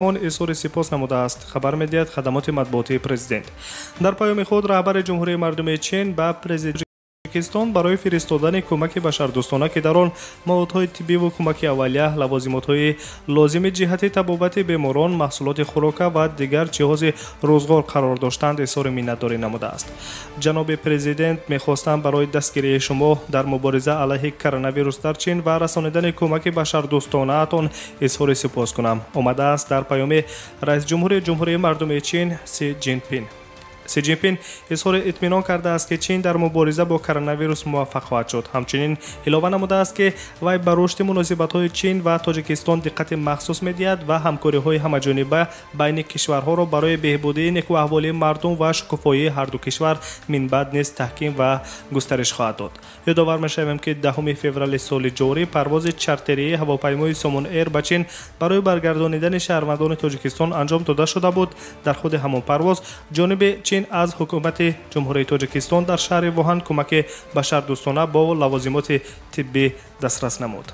он изҳори сипос намудааст. Хабар медиҳад хадамоти матбуотии президент. Дар паёми худ раҳбари ҷумҳурии мардумии чин ба президенти Тоҷикистон барои фиристодани кӯмаки башардӯстона ки дар он маводҳои тиббиву кӯмаки аввалия, лавозимотҳои лозими ҷиҳати табобати беморон, маҳсулоти хӯрока ва дигар ҷиҳози рӯзгор қарор доштанд изҳори миннатдорӣ намудааст. ҷаноби президент мехостанд барои дастгирии шумо дар мубориза алайҳи коронавирус дар чин ва расонидани кӯмаки башардӯстонаатон изҳори сипос кунам, омадааст дар паёми раис ҷумҳури ҷумҳурии мардумии чин Си Ҷинпин изҳори итминон кардааст ки чин дар мубориза бо коронавирус муваффақ хоҳад шуд. Ҳамчунин илова намудааст ки вай ба рушди муносибатҳои чин ва Тоҷикистон диққати махсус медиҳад ва ҳамкориҳои ҳамаҷониба байни кишварҳоро барои беҳбудии некуаҳволии мардум ва шукуфоии ҳарду кишвар минбаъд низ таҳким ва густариш хоҳад дод. Ёдовар мешавем ки 10 феврали соли ҷорӣ парвози чартерии ҳавопаймои Сомон Эйр ба чин барои баргардонидани шаҳрвандони Тоҷикистон анҷом дода шуда буд. Дар худи ҳамон парвоз ҷониби чин аз ҳукумати ҷумҳурии Тоҷикистон дар шаҳри Вуҳан кӯмаки башардӯстона бо лавозимоти тиббӣ дастрас намуд.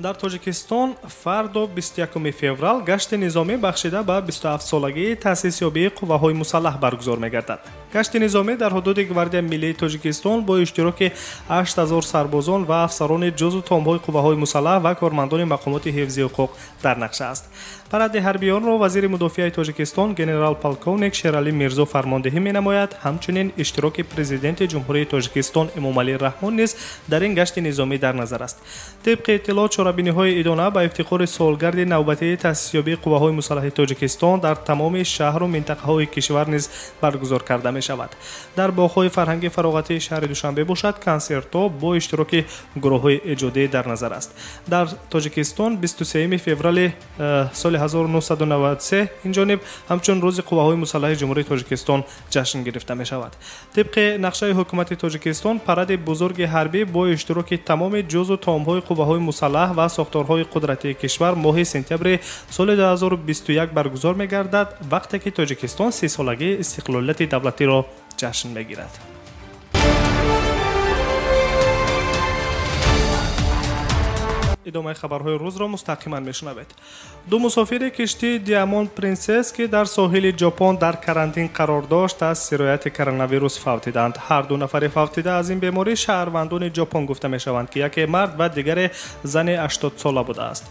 дар Тоҷикистон фарду 21 феврал гашти низомӣ бахшида ба 27-солагии таъсисёбии қувваҳои мусаллаҳ баргузор мегардад. гашти низомӣ дар ҳудуди гвардияи миллии Тоҷикистон бо иштироки 8000 сарбозон ва афсарони ҷузу томҳои қувваҳои мусаллаҳ ва кормандони мақомоти ҳифзи ҳуқуқ дар нақша аст. паради ҳарбиёнро вазири мудофиаи Тоҷикистон генерал-полковник Шералӣ Мирзо фармондеҳӣ менамояд. ҳамчунин иштироки президенти ҷумҳурии Тоҷикистон Эмомалӣ Раҳмон низ дар ин гашти низомӣ дар назар аст. тибқи иттилоот чорабиниҳои идона ба ифтихори солгарди навбатии таъсисёбии қувваҳои мусаллаҳи Тоҷикистон дар тамоми шаҳру минтақаҳои кишвар низ баргузор карда мешавад. дар боғҳои фарҳанги фароғатии шаҳри Душанбе бошад консертҳо бо иштироки гурӯҳҳои эҷодӣ дар назар аст. дар Тоҷикистон 23 феврали соли 1993 инҷониб ҳамчун рӯзи қувваҳои мусаллаҳи ҷумҳурии Тоҷикистон ҷашн гирифта мешавад. тибқи нақшаи ҳукумати Тоҷикистон паради бузурги ҳарбӣ бо иштироки тамоми ҷузу томҳои қувваҳои мусаллаҳ ва сохторҳои қудратии кишвар моҳи сентябри соли 2021 баргузор мегардад, вақте ки Тоҷикистон 30-солагии истиқлолияти давлатиро ҷашн мегирад. идомаи хабарҳои рӯзро мустақиман мешунавед. ду мусофири киштии Diamond Princess ки дар соҳили ҷопон дар карантин қарор дошт аз сирояти коронавирус фавтиданд. ҳар ду нафари фавтида аз ин беморӣ шаҳрвандони ҷопон гуфта мешаванд ки яке мард ва дигаре зани 80 сола будааст.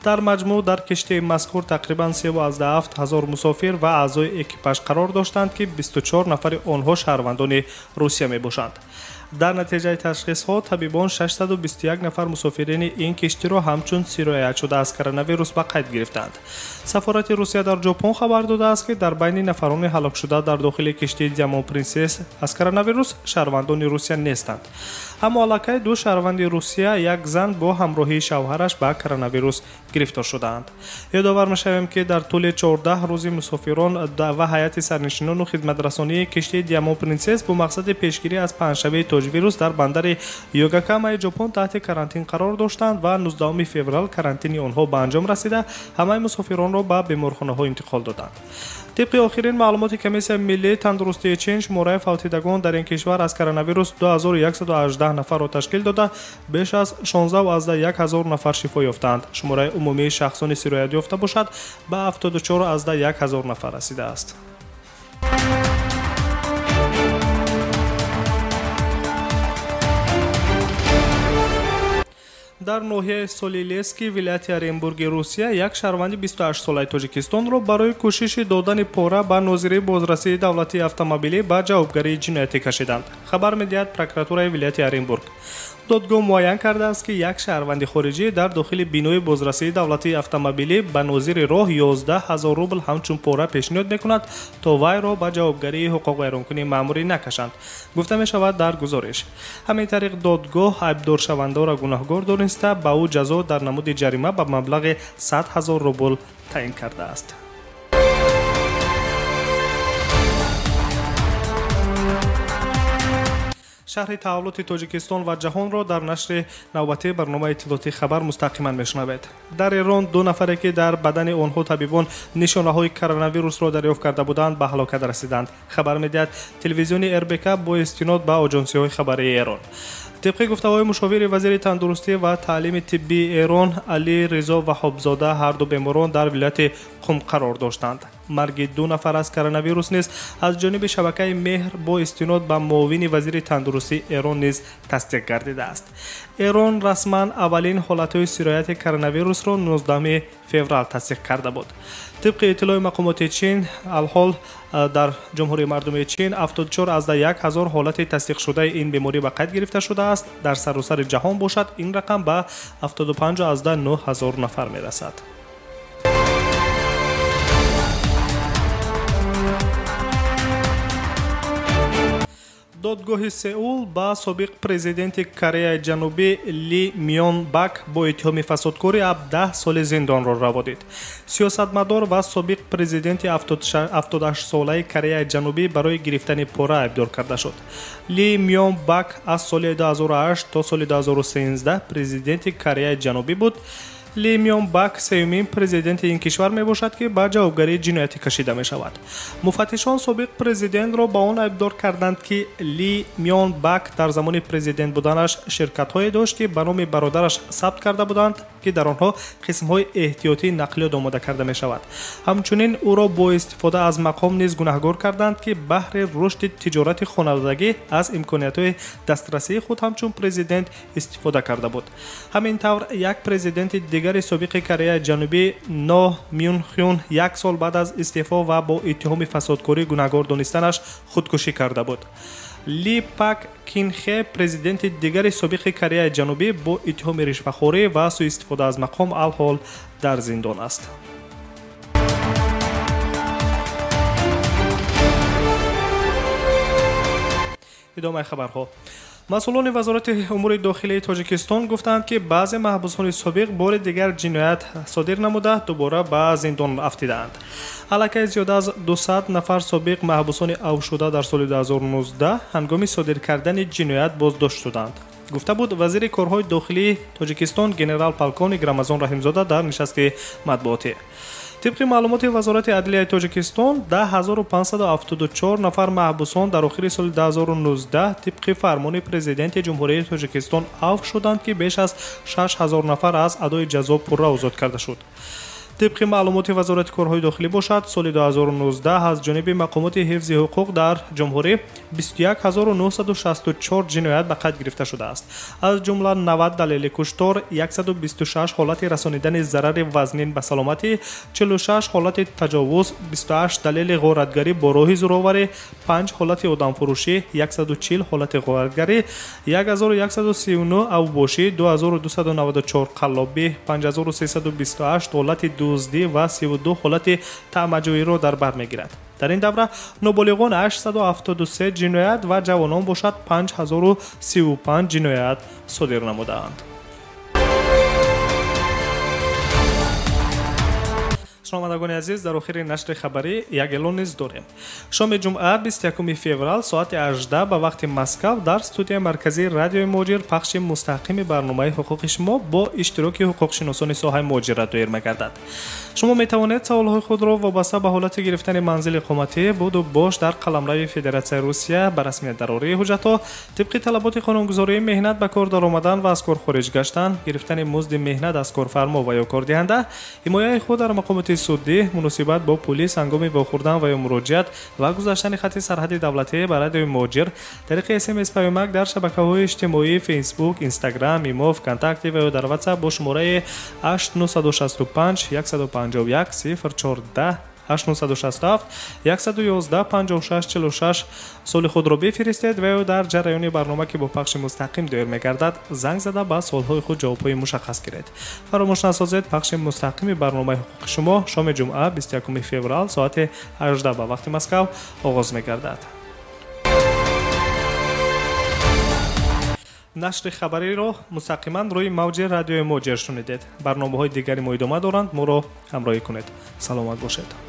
дар маҷмӯъ дар киштии мазкур тақрибан 37 000 мусофир ва аъзои экипаж қарор доштанд ки 24 нафари онҳо шаҳрвандони Русия мебошанд. дар натиҷаи ташхисҳо табибон 621 нафар мусофирини ин киштиро ҳамчун сироятшуда аз коронавирус ба қайд гирифтанд. сафорати Русия дар ҷопон хабар додааст ки дар байни нафарони ҳалокшуда дар дохили киштии Diamond Princess аз коронавирус шаҳрвандони Русия нестанд. аммо аллакай ду шаҳрванди Русия, як зан бо ҳамроҳии шавҳараш ба коронавирус гирифтор шудаанд. ёдовар мешавем ки дар тӯли 14 рӯзи мусофирон ва ҳайати сарнишинону хидматрасонии киштии Diamond Princess бо мақсади пешгирӣ аз паҳншавии вирус дар бандари Йогакамаи ҷопон таҳти карантин қарор доштанд ва 19 феврал карантини онҳо ба анҷом расида ҳамаи мусофиронро ба беморхонаҳо интиқол доданд. тибқи охирин маълумоти Комиссияи миллии тандурустии чин шумораи фавтидагон дар ин кишвар аз коронавирус 2118 нафарро ташкил дода беш аз 161 нафар шифо ёфтанд. шумораи умумии шахсони сироят ёфта бошад ба 74,1 нафар расидааст. дар ноҳияи Солилески вилояти Оренбурги Русия як шаҳрванди 28 солаи Тоҷикистонро барои кӯшиши додани пора ба нозирии бозрасии давлатии автомобилӣ ба ҷавобгарии ҷиноятӣ кашиданд. хабар медиҳад прокуратураи вилояти Оренбург. додгоҳ муайян кардааст ки як шаҳрванди хориҷӣ дар дохили бинои бозрасии давлатии автомобилӣ ба нозири роҳ 11 000 рубл ҳамчун пора пешниҳод мекунад, то вайро ба ҷавобгарии ҳуқуқвайронкунии маъмурӣ накашанд, гуфта мешавад дар гузориш. ҳамин тариқ додгоҳ айбдоршавандаро гунаҳгор дониста ба ӯ ҷазо дар намуди ҷарима ба маблағи 100 000 рубл таъин кардааст. шаҳри таваллуди Тоҷикистон ва ҷаҳонро дар нашри навбатии барномаи иттилоотии хабар мустақиман мешунавед. дар Эрон ду нафаре ки дар бадани онҳо табибон нишонаҳои коронавирусро дарёфт карда буданд ба ҳалокат расиданд. хабар медиҳад телевизиони РБК бо истинод ба оҷонсиҳои хабарии Эрон. طبق گفته‌های مشاور وزیر تندرستی و تعلیم طبی ایران علی رضا وهابزاده هر دو بیماران در ولایت قم قرار داشتند. مرگ 2 نفر از کرونا ویروس نیز از جانب شبکه مهر با استناد به معاون وزیر تندرستی ایران نیز تصدیق گردیده است. ایران رسما اولین حالت‌های سرایت کرونا ویروس را 19 فوریه تصدیق کرده بود. طبق اطلاع مقامات چین، الحال در جمهوری مردمی چین 74 از 1000 حالت تصدیق شده این بیماری به قید گرفته شده است. در سراسر جهان باشد این رقم به 75 از 9000 نفر میرسد. دادگاه سئول با سابق پرزیدنت کره جنوبی لی میون باک با اتهام فسادکاری 17 سال زندان را روا دید. سیاستمدار و سابق پرزیدنت 78 ساله کره جنوبی برای گرفتن پاره ابدار کرده شد. لی میون باک از سال 2008 تا سال 2013 پرزیدنت کره جنوبی بود. لی میون باک سومین پرزیدنت این کشور می باشد که به جوابگری جنایتی کشیده می شود. مفتشان سابق پرزیدنت را با آن ابدار کردند که لی میون باک در زمان پرزیدنت بودنش شرکت‌هایی داشت که به نام برادرش ثبت کرده بودند که در آنها قسم‌های احتیاطی نقلیات آماده کرده می شود. همچنین او را با استفاده از مقام نیز گناهکار کردند که بهر رشد تجارت خانوادگی از امکانیت‌های دسترسی خود همچون پرزیدنت استفاده کرده بود. همین طور یک پرزیدنت دیگر سابق کره جنوبی نا میون خیون 1 سال بعد از استعفا و با اتهام فسادکاری گناهکار دانستنش خودکشی کرده بود. لی پاک کینخه پرزیدنت دیگر سابق کره جنوبی با اتهام رشوه‌خوری و سوء استفاده از مقام الحال در زندان است. ادامه خبرها. مسئولان وزارت امور داخلی تاجیکستان گفتند که بعضی محبوسان سابق بار دیگر جنایت صادر نموده دوباره به زندان افتیدند. علاوه زیاد از 200 نفر سابق محبوسان او شده در سال 2019 هنگام صادر کردن جنایت بازداشت شدند. گفته بود وزیر کارهای داخلی تاجیکستان گنرال پالکونی رمضان رحیمزاده در نشست مطبوعاتی. طبق معلومات وزارت عدلیه تاجیکستان 10574 نفر محبوسان در آخر سال 2019 طبق فرمان پرزیدنت جمهوری تاجیکستان عفو شدند که بیش از 6000 نفر از ادای جزا پرره آزاد کرده شد. طبق معلومات وزارت کارهای داخلی باشد سال 2019 از جانب مقامات حفظ حقوق در جمهوری 21964 جنایت به قید گرفته شده است. از جمله 90 دلیل کشتار، 126 حالت رسانیدن ضرر وزنین به سلامتی، 46 حالت تجاوز، 28 دلیل غارتگری با راه زورآوری، 5 حالت آدمفروشی، 140 حالت غارتگری، 1139 اوباشی، 2294 قلابی، 5328 حالت دزدی و 32 حالت طعنه‌جویی را در بر میگیرد. در این دوره نابالغان 873 جنایت و جوانان باشد 5035 جنایت صادر نمودند. شنوندگان عزیز، در آخر نشر خبری یک اعلان نیز داریم. شام جمعه 21 فوریه ساعت 18 به وقت مسکو در استودیو مرکزی رادیوی مهاجر پخش مستقیم برنامه حقوق شما با اشتراک حقوق شناسان ساحه مهاجرت دایر می‌گردد. شما می‌توانید سوال‌های خود را وابسته به حالت گرفتن منزل اقامتی بود و باش در قلمرو فدراسیون روسیه به رسمیت درآوری حجت‌ها طبق طلبات قانونگذاری مهنت به کار درآمدن و از کار خارج گشتن، گرفتن مزد مهنت از کارفرما و یا کاردهنده، حمایت خود در مقامات سودی، مناسبت با پلیس هنگام واخوردن و یا مراجعت و گذشتن خط سرحد دولتی برای مهاجر طریق SMS پیامک در شبکه‌های اجتماعی فیسبوک، اینستاگرام، ایمو، کانتاکت و در واتساپ با شماره 8965 151 014 867 111 5646 سوال خود را بفرستید و در جریان برنامه که با پخش مستقیم دایر می‌گردد زنگ زده با سوال‌های خود جواب‌های مشخص گیرید. فراموش نسازید پخش مستقیم برنامه حقوق شما شام جمعه 21 فوریه ساعت 18 به وقت مسکو آغاز می‌گردد. نشر خبری را مستقیما روی موج رادیوی مهاجر شنیدید. برنامه‌های دیگری ما ادامه دارند. ما را همراهی کنید. سلامت باشید.